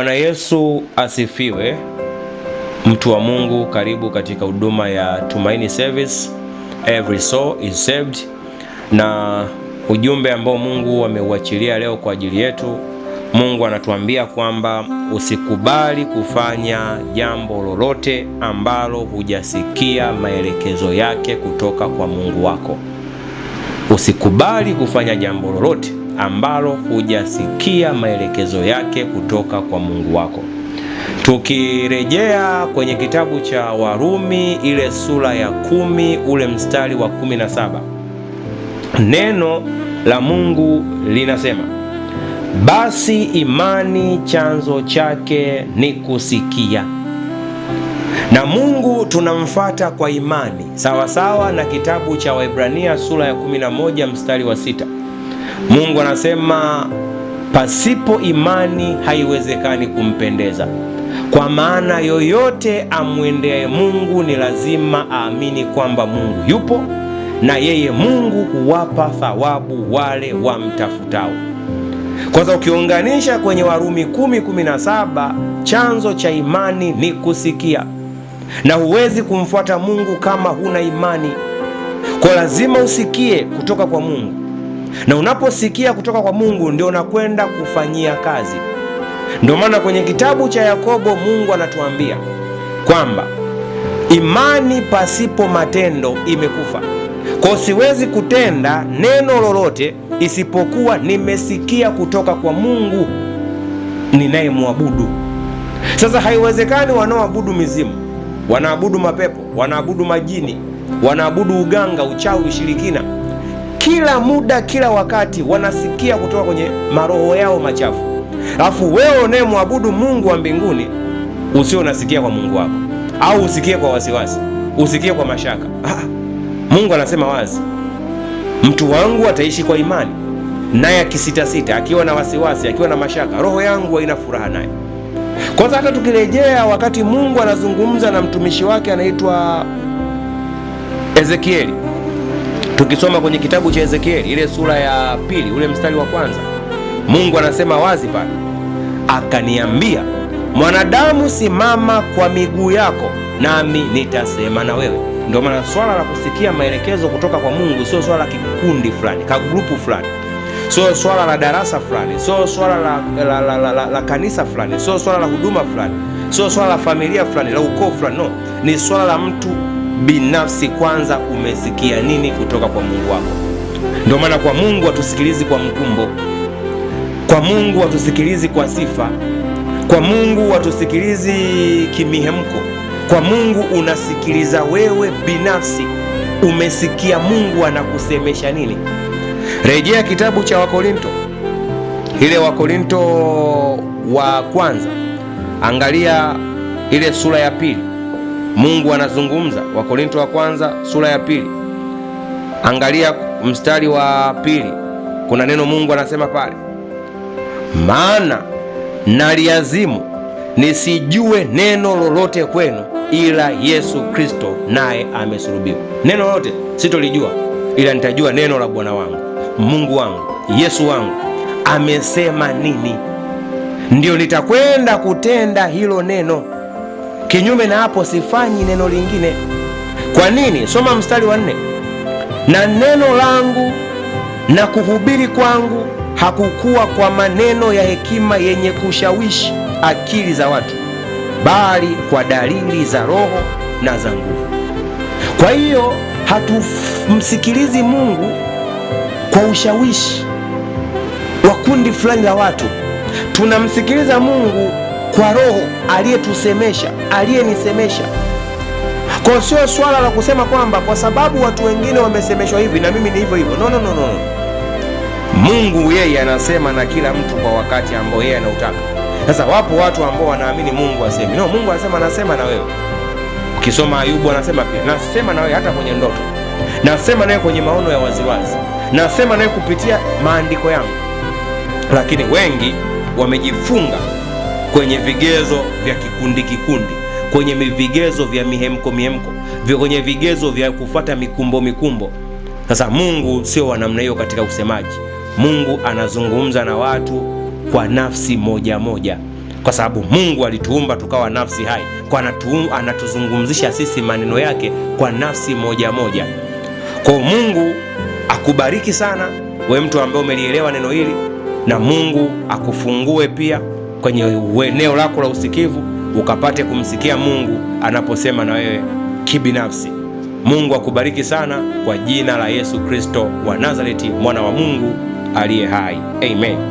Bwana Yesu asifiwe. Mtu wa Mungu, karibu katika huduma ya Tumaini Service, Every Soul is Saved. Na ujumbe ambao Mungu ameuachilia leo kwa ajili yetu, Mungu anatuambia kwamba usikubali kufanya jambo lolote ambalo hujasikia maelekezo yake kutoka kwa Mungu wako. Usikubali kufanya jambo lolote ambalo hujasikia maelekezo yake kutoka kwa Mungu wako. Tukirejea kwenye kitabu cha Warumi ile sura ya 10 ule mstari wa 17, neno la Mungu linasema, basi imani chanzo chake ni kusikia. Na Mungu tunamfuata kwa imani, sawasawa na kitabu cha Waebrania sura ya 11 mstari wa 6. Mungu anasema pasipo imani haiwezekani kumpendeza, kwa maana yoyote amwendeaye Mungu ni lazima aamini kwamba Mungu yupo, na yeye Mungu huwapa thawabu wale wamtafutao. Kwanza ukiunganisha kwenye Warumi 10:17, chanzo cha imani ni kusikia, na huwezi kumfuata Mungu kama huna imani. Kwa lazima usikie kutoka kwa Mungu, na unaposikia kutoka kwa Mungu ndio unakwenda kufanyia kazi. Ndio maana kwenye kitabu cha Yakobo Mungu anatuambia kwamba imani pasipo matendo imekufa. Kwa siwezi kutenda neno lolote isipokuwa nimesikia kutoka kwa Mungu ninayemwabudu. Sasa haiwezekani wanaoabudu mizimu, wanaabudu mapepo, wanaabudu majini, wanaabudu uganga, uchawi, ushirikina, kila muda, kila wakati wanasikia kutoka kwenye maroho yao machafu. Alafu wewe unayemwabudu Mungu wa mbinguni usio unasikia kwa Mungu wako, au usikie kwa wasiwasi, usikie kwa mashaka. Mungu anasema wazi, mtu wangu ataishi kwa imani, naye akisitasita, akiwa na wasiwasi, akiwa na mashaka, roho yangu haina furaha naye. Kwanza hata tukirejea wakati Mungu anazungumza na mtumishi wake anaitwa Ezekieli, tukisoma kwenye kitabu cha Ezekieli ile sura ya 2 ule mstari wa 1, Mungu anasema wazi pale, akaniambia, mwanadamu, simama kwa miguu yako nami nitasema na wewe. Ndio maana swala la kusikia maelekezo kutoka kwa Mungu sio swala la kikundi fulani, ka grupu fulani, sio swala la darasa fulani, sio swala la kanisa fulani, sio swala la huduma fulani, sio swala la familia fulani, la ukoo fulani. No, ni swala la mtu binafsi. Kwanza umesikia nini kutoka kwa Mungu wako? Ndio maana kwa Mungu hatusikilizi kwa mkumbo, kwa Mungu hatusikilizi kwa sifa, kwa Mungu hatusikilizi kimihemko. Kwa Mungu unasikiliza wewe binafsi, umesikia Mungu anakusemesha nini. Rejea kitabu cha Wakorinto, ile Wakorinto wa kwanza, angalia ile sura ya 2. Mungu anazungumza. Wakorinto wa kwanza sura ya 2, angalia mstari wa 2. Kuna neno Mungu anasema pale, maana naliazimu nisijue neno lolote kwenu ila Yesu Kristo naye amesulubiwa. Neno lolote sitolijua, ila nitajua neno la Bwana wangu, Mungu wangu, Yesu wangu amesema nini, ndio nitakwenda kutenda hilo neno. Kinyume na hapo sifanyi neno lingine. Kwa nini? Soma mstari wa 4, na neno langu na kuhubiri kwangu hakukuwa kwa maneno ya hekima yenye kushawishi akili za watu, bali kwa dalili za Roho na za nguvu. Kwa hiyo hatumsikilizi Mungu kwa ushawishi wa kundi fulani la watu. Tunamsikiliza Mungu kwa Roho aliyetusemesha, aliyenisemesha. Kwa sio swala la kusema kwamba kwa sababu watu wengine wamesemeshwa hivi na mimi ni hivyo hivyo. No. Mungu yeye anasema na kila mtu kwa wakati ambao yeye anautaka. Sasa wapo watu ambao wanaamini Mungu asemi. No, Mungu anasema na wewe. Ukisoma Ayubu anasema pia, nasema na wewe hata kwenye ndoto, nasema nawe kwenye maono ya waziwazi, nasema nawe kupitia maandiko yangu. Lakini wengi wamejifunga kwenye vigezo vya kikundi, kwenye vigezo vya mihemko, kwenye vigezo vya kufuata mikumbo. Sasa Mungu sio wa namna hiyo katika usemaji. Mungu anazungumza na watu kwa nafsi moja moja. kwa sababu Mungu alituumba tukawa nafsi hai, kwa anatuzungumzisha sisi maneno yake kwa nafsi moja moja. Kwa Mungu akubariki sana wewe mtu ambaye umelielewa neno hili, na Mungu akufungue pia kwenye eneo lako la usikivu, ukapate kumsikia Mungu anaposema na wewe kibinafsi. Mungu akubariki sana kwa jina la Yesu Kristo wa Nazareti, mwana wa Mungu aliye hai. Amen.